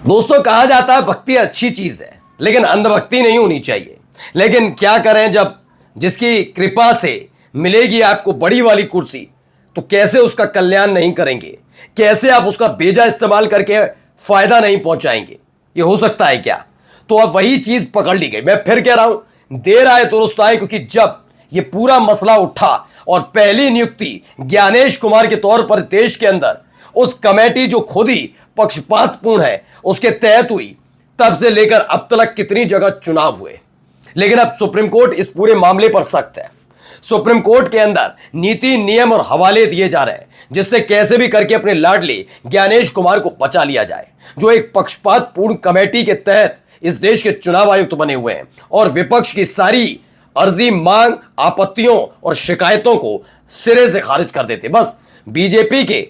दोस्तों, कहा जाता है भक्ति अच्छी चीज है, लेकिन अंधभक्ति नहीं होनी चाहिए। लेकिन क्या करें, जब जिसकी कृपा से मिलेगी आपको बड़ी वाली कुर्सी, तो कैसे उसका कल्याण नहीं करेंगे, कैसे आप उसका बेजा इस्तेमाल करके फायदा नहीं पहुंचाएंगे। ये हो सकता है क्या? तो अब वही चीज पकड़ ली गई। मैं फिर कह रहा हूं, देर आए दुरुस्त आए, क्योंकि जब ये पूरा मसला उठा और पहली नियुक्ति ज्ञानेश कुमार के तौर पर देश के अंदर उस कमेटी जो खुद ही पक्षपातपूर्ण है उसके तहत हुई, तब से लेकर अब तक कितनी जगह चुनाव हुए। लेकिन अब सुप्रीम कोर्ट इस पूरे मामले पर सख्त है। सुप्रीम कोर्ट के अंदर नीति नियम और हवाले दिए जा रहे हैं, जिससे कैसे भी करके अपने लाडले ज्ञानेश कुमार को बचा लिया जाए, जो एक पक्षपातपूर्ण कमेटी के तहत इस देश के चुनाव आयुक्त बने हुए हैं और विपक्ष की सारी अर्जी, मांग, आपत्तियों और शिकायतों को सिरे से खारिज कर देते। बस बीजेपी के,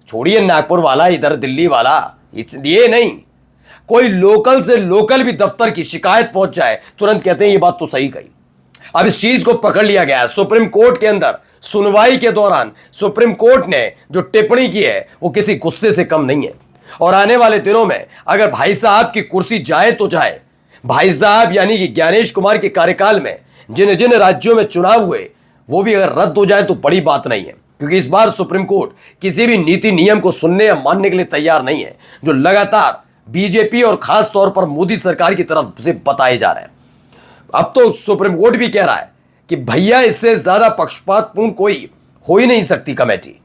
छोड़िए नागपुर वाला, इधर दिल्ली वाला, ये नहीं, कोई लोकल से लोकल भी दफ्तर की शिकायत पहुंच जाए, तुरंत कहते हैं ये बात तो सही कही। अब इस चीज को पकड़ लिया गया है। सुप्रीम कोर्ट के अंदर सुनवाई के दौरान सुप्रीम कोर्ट ने जो टिप्पणी की है वो किसी गुस्से से कम नहीं है। और आने वाले दिनों में अगर भाई साहब की कुर्सी जाए तो जाए, भाई साहब यानी कि ज्ञानेश कुमार के कार्यकाल में जिन जिन राज्यों में चुनाव हुए वो भी अगर रद्द हो जाए तो बड़ी बात नहीं है, क्योंकि इस बार सुप्रीम कोर्ट किसी भी नीति नियम को सुनने या मानने के लिए तैयार नहीं है, जो लगातार बीजेपी और खास तौर पर मोदी सरकार की तरफ से बताए जा रहे हैं। अब तो सुप्रीम कोर्ट भी कह रहा है कि भैया, इससे ज्यादा पक्षपातपूर्ण कोई हो ही नहीं सकती कमेटी।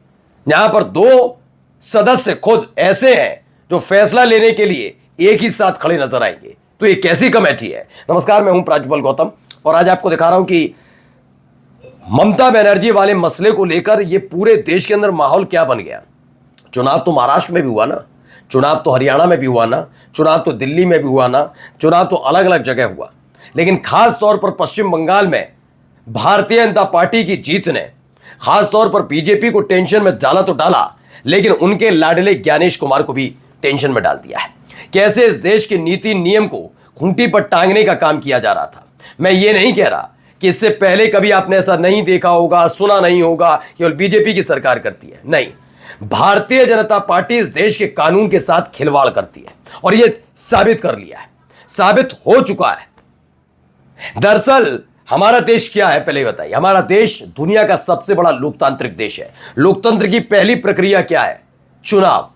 यहां पर दो सदस्य खुद ऐसे हैं जो फैसला लेने के लिए एक ही साथ खड़े नजर आएंगे। तो ये कैसी कमेटी है? नमस्कार, मैं हूं प्राज्वल गौतम और आज आपको दिखा रहा हूं कि ममता बनर्जी वाले मसले को लेकर ये पूरे देश के अंदर माहौल क्या बन गया। चुनाव तो महाराष्ट्र में भी हुआ ना, चुनाव तो हरियाणा में भी हुआ ना, चुनाव तो दिल्ली में भी हुआ ना, चुनाव तो अलग अलग जगह हुआ, लेकिन खास तौर पर पश्चिम बंगाल में भारतीय जनता पार्टी की जीत ने खास तौर पर बीजेपी को टेंशन में डाला तो डाला, लेकिन उनके लाडले ज्ञानेश कुमार को भी टेंशन में डाल दिया है। कैसे इस देश के नीति नियम को खूंटी पर टांगने का काम किया जा रहा था। मैं ये नहीं कह रहा कि इससे पहले कभी आपने ऐसा नहीं देखा होगा, सुना नहीं होगा, केवल बीजेपी की सरकार करती है। नहीं, भारतीय जनता पार्टी इस देश के कानून के साथ खिलवाड़ करती है और यह साबित कर लिया है, साबित हो चुका है। दरअसल हमारा देश क्या है, पहले बताइए। हमारा देश दुनिया का सबसे बड़ा लोकतांत्रिक देश है। लोकतंत्र की पहली प्रक्रिया क्या है? चुनाव,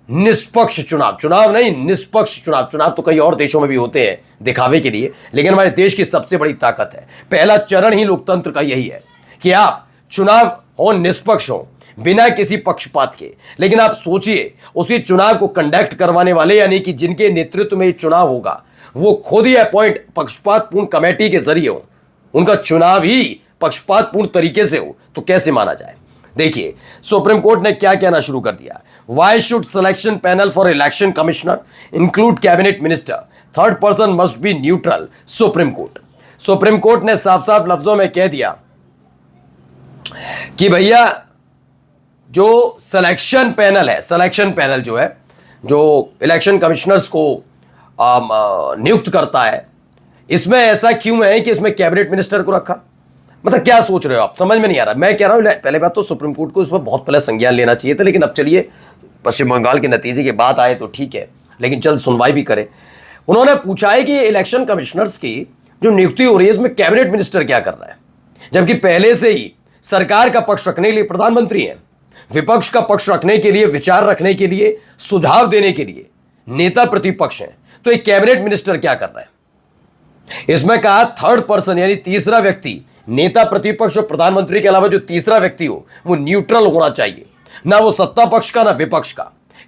निष्पक्ष चुनाव। चुनाव नहीं, निष्पक्ष चुनाव। चुनाव तो कई और देशों में भी होते हैं दिखावे के लिए, लेकिन हमारे देश की सबसे बड़ी ताकत है, पहला चरण ही लोकतंत्र का यही है कि आप चुनाव हो, निष्पक्ष हो, बिना किसी पक्षपात के। लेकिन आप सोचिए, उसी चुनाव को कंडक्ट करवाने वाले यानी कि जिनके नेतृत्व में चुनाव होगा, वो खुद ही अपॉइंट पक्षपातपूर्ण कमेटी के जरिए हो, उनका चुनाव ही पक्षपातपूर्ण तरीके से हो, तो कैसे माना जाए? देखिए, सुप्रीम कोर्ट ने क्या कहना शुरू कर दिया। Why should selection panel for election commissioner include cabinet minister, third person must be neutral. Supreme court ने साफ साफ लफ्जों में कह दिया कि भैया, जो सिलेक्शन पैनल है, सिलेक्शन पैनल जो है, जो इलेक्शन कमिश्नर्स को नियुक्त करता है, इसमें ऐसा क्यों है कि इसमें कैबिनेट मिनिस्टर को रखा? मतलब क्या सोच रहे हो आप? समझ में नहीं आ रहा। मैं कह रहा हूं, पहले बात तो सुप्रीम कोर्ट को इसमें बहुत पहले संज्ञान लेना चाहिए था, लेकिन अब चलिए, पश्चिम बंगाल के नतीजे के बाद आए तो ठीक है, लेकिन जल्द सुनवाई भी करें। उन्होंने पूछा है कि इलेक्शन कमिश्नर्स की जो नियुक्ति हो रही है, इसमें कैबिनेट मिनिस्टर क्या कर रहा है, जबकि पहले से ही सरकार का पक्ष रखने के लिए प्रधानमंत्री हैं, विपक्ष का पक्ष रखने के लिए, विचार रखने के लिए, सुझाव देने के लिए नेता प्रतिपक्ष हैं। तो एक कैबिनेट मिनिस्टर क्या कर रहा है? इसमें कहा थर्ड पर्सन यानी तीसरा व्यक्ति, नेता प्रतिपक्ष और प्रधानमंत्री के अलावा जो तीसरा व्यक्ति हो वो न्यूट्रल होना चाहिए, ना वो सत्ता पक्ष का ना विपक्ष का,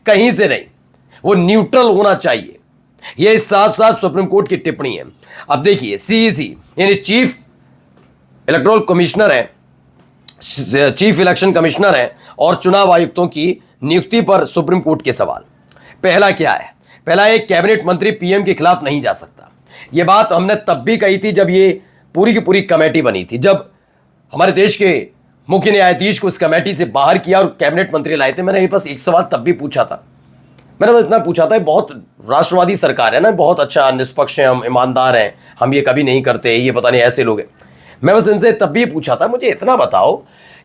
कहीं से नहीं, वो न्यूट्रल होना चाहिए। ये साफ साफ सुप्रीम कोर्ट की टिप्पणी है। अब देखिए, सीईसी यानी चीफ इलेक्टोरल कमिश्नर है, चीफ इलेक्शन कमिश्नर है, और चुनाव आयुक्तों की नियुक्ति पर सुप्रीम कोर्ट के सवाल। पहला क्या है? पहला, एक कैबिनेट मंत्री पीएम के खिलाफ नहीं जा सकता। यह बात हमने तब भी कही थी जब ये पूरी की पूरी कमेटी बनी थी, जब हमारे देश के मुख्य न्यायाधीश को इस कमेटी से बाहर किया और कैबिनेट मंत्री लाए थे। मैंने बस एक सवाल तब भी पूछा था, मैंने बस इतना पूछा था, बहुत राष्ट्रवादी सरकार है ना, बहुत अच्छा निष्पक्ष है, हम ईमानदार हैं, हम ये कभी नहीं करते, ये पता नहीं ऐसे लोग हैं। मैं बस इनसे तब भी पूछा था, मुझे इतना बताओ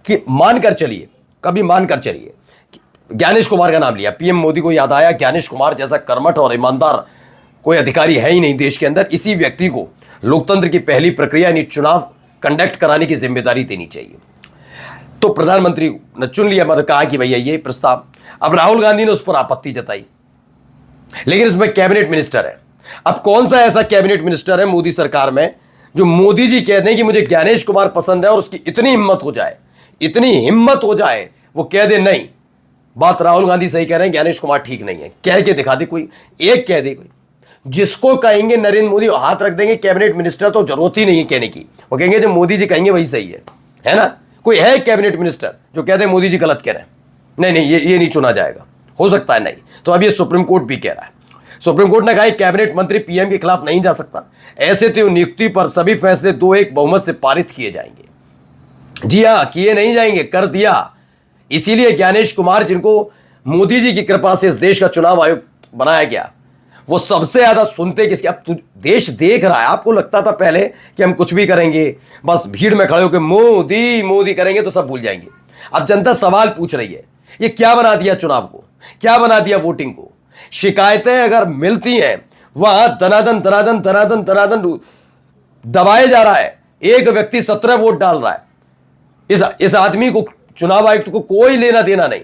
कि मानकर चलिए, कभी मानकर चलिए ज्ञानेश कुमार का नाम लिया, पीएम मोदी को याद आया ज्ञानेश कुमार जैसा कर्मठ और ईमानदार कोई अधिकारी है ही नहीं देश के अंदर। इसी व्यक्ति को लोकतंत्र की पहली प्रक्रिया यानी चुनाव कंडक्ट कराने की जिम्मेदारी देनी चाहिए। तो प्रधानमंत्री ने चुन लिया, मतलब कहा कि भैया ये प्रस्ताव। अब राहुल गांधी ने उस पर आपत्ति जताई, लेकिन इसमें कैबिनेट मिनिस्टर है। अब कौन सा ऐसा कैबिनेट मिनिस्टर है मोदी सरकार में जो मोदी जी कह दें कि मुझे ज्ञानेश कुमार पसंद है और उसकी इतनी हिम्मत हो जाए वो कह दे नहीं, बात राहुल गांधी सही कह रहे हैं, ज्ञानेश कुमार ठीक नहीं है, कह के दिखा दे कोई, एक कह दे कोई। जिसको कहेंगे नरेंद्र मोदी हाथ रख देंगे कैबिनेट मिनिस्टर, तो जरूरत ही नहीं है कहने की, वो कहेंगे जो मोदी जी कहेंगे वही सही है ना। कोई है कैबिनेट मिनिस्टर जो कहते हैं मोदी जी गलत कह रहे हैं? नहीं, ये नहीं चुना जाएगा, हो सकता है नहीं। तो अब ये सुप्रीम कोर्ट भी कह रहा है। सुप्रीम कोर्ट ने कहा कैबिनेट मंत्री पीएम के खिलाफ नहीं जा सकता, ऐसे तो नियुक्ति पर सभी फैसले 2-1 बहुमत से पारित किए जाएंगे। जी हां, किए नहीं जाएंगे, कर दिया। इसीलिए ज्ञानेश कुमार, जिनको मोदी जी की कृपा से इस देश का चुनाव आयुक्त बनाया गया, वो सबसे ज्यादा सुनते किसके? अब देश देख रहा है। आपको लगता था पहले कि हम कुछ भी करेंगे, बस भीड़ में खड़े होकर मोदी मोदी करेंगे तो सब भूल जाएंगे। अब जनता सवाल पूछ रही है, ये क्या बना दिया चुनाव को, क्या बना दिया वोटिंग को? शिकायतें अगर मिलती हैं, वहां दनादन दबाए जा रहा है। एक व्यक्ति 17 वोट डाल रहा है, इस आदमी को, चुनाव आयुक्त को कोई लेना देना नहीं,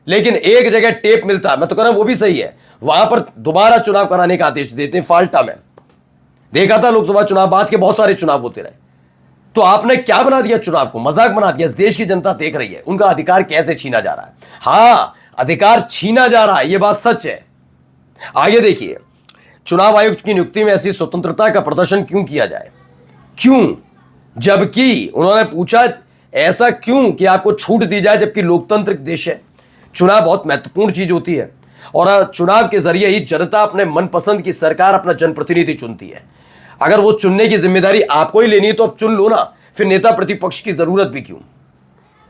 लेकिन एक जगह टेप मिलता है, मैं तो कह रहा हूं वो भी सही है, वहां पर दोबारा चुनाव कराने का आदेश देते हैं। फाल्टा में देखा था लोकसभा चुनाव बाद के बहुत सारे चुनाव होते रहे। तो आपने क्या बना दिया चुनाव को? मजाक बना दिया। इस देश की जनता देख रही है उनका अधिकार कैसे छीना जा रहा है। हां, अधिकार छीना जा रहा है, यह बात सच है। आगे देखिए, चुनाव आयुक्त की नियुक्ति में ऐसी स्वतंत्रता का प्रदर्शन क्यों किया जाए? क्यों? जबकि उन्होंने पूछा ऐसा क्यों कि आपको छूट दी जाए, जबकि लोकतांत्रिक देश है, चुनाव बहुत महत्वपूर्ण चीज होती है और चुनाव के जरिए ही जनता अपने मनपसंद की सरकार, अपना जनप्रतिनिधि चुनती है। अगर वो चुनने की जिम्मेदारी आपको ही लेनी है तो अब चुन लो ना, फिर नेता प्रतिपक्ष की जरूरत भी क्यों?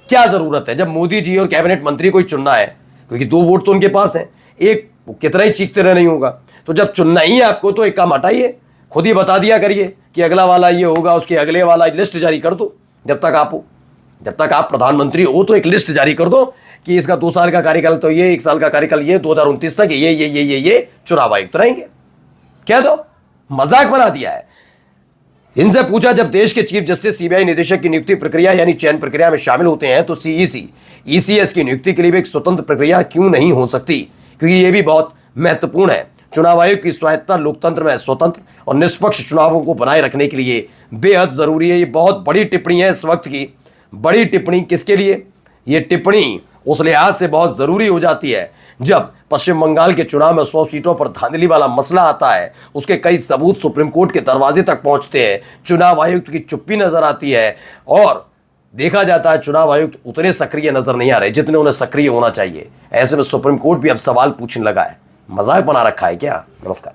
क्या जरूरत है? जब मोदी जी और कैबिनेट मंत्री को ही चुनना है, क्योंकि 2 वोट तो उनके पास है, एक कितना ही चीखते रहे नहीं होगा। तो जब चुनना ही है आपको तो एक काम हटाइए, खुद ही बता दिया करिए कि अगला वाला ये होगा, उसके अगले वाला लिस्ट जारी कर दो। जब तक आप प्रधानमंत्री हो तो एक लिस्ट जारी कर दो कि इसका 2 साल का कार्यकाल तो ये, 1 साल का कार्यकाल ये, 2029 तक ये चुनाव आयुक्त रहेंगे। कह दो, मजाक बना दिया है। इनसे पूछा जब देश के चीफ जस्टिस सीबीआई निदेशक की नियुक्ति प्रक्रिया यानी चयन प्रक्रिया में शामिल होते हैं तो सीईसी, ईसीएस की नियुक्ति के लिए भी एक स्वतंत्र प्रक्रिया क्यों नहीं हो सकती? क्योंकि यह भी बहुत महत्वपूर्ण है। चुनाव आयोग की स्वायत्तता लोकतंत्र में स्वतंत्र और निष्पक्ष चुनावों को बनाए रखने के लिए बेहद जरूरी है। ये बहुत बड़ी टिप्पणी है इस वक्त की। बड़ी टिप्पणी किसके लिए? ये टिप्पणी उस लिहाज से बहुत जरूरी हो जाती है जब पश्चिम बंगाल के चुनाव में 100 सीटों पर धांधली वाला मसला आता है, उसके कई सबूत सुप्रीम कोर्ट के दरवाजे तक पहुंचते हैं, चुनाव आयुक्त की चुप्पी नजर आती है और देखा जाता है चुनाव आयुक्त उतने सक्रिय नजर नहीं आ रहे जितने उन्हें सक्रिय होना चाहिए। ऐसे में सुप्रीम कोर्ट भी अब सवाल पूछने लगा है, मजाक बना रखा है क्या? नमस्कार।